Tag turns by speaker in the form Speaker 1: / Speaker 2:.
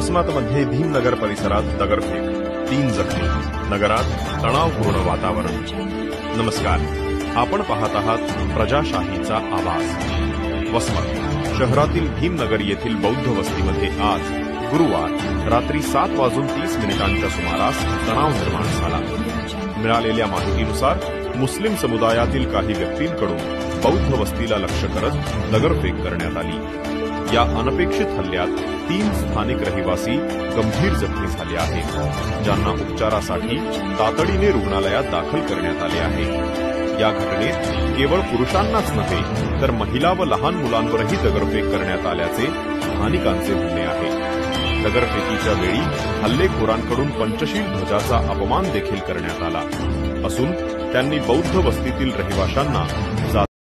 Speaker 1: वसमतमध्ये भीमनगर परिसरात दगडफेक, 3 जखमी, नगरात तणावपूर्ण वातावरण। नमस्कार, आपण पाहत आहात प्रजाशाहीचा आवाज। वसमत शहरातील भीमनगर येथील बौद्ध वस्तीमध्ये आज गुरुवार रात्री 7:30 सुमारास तणाव निर्माण झाला। मिळालेल्या माहितीनुसार मुस्लिम समुदायातील काही व्यक्तींकडून बौद्ध वस्तीला लक्ष्य करत दगडफेक करण्यात आली। या अनपेक्षित हल्ल्यात 3 स्थानिक रहिवासी गंभीर जखमी झाले आहेत, ज्यांना उपचारासाठी तातडीने रुग्णालयात दाखल करण्यात आले आहे। या घटनेत केवळ पुरुषांनाच नव्हे तर महिला व लहान मुलांवरही दगडफेक करण्यात आल्याचे स्थानिकांचे म्हणणे आहे। दगडफेकीच्या वेळी हल्लेखोरांकडून पंचशील ध्वजाचा अपमान देखील करण्यात आला असून त्यांनी बौद्ध वस्तीतील रहिवाशांना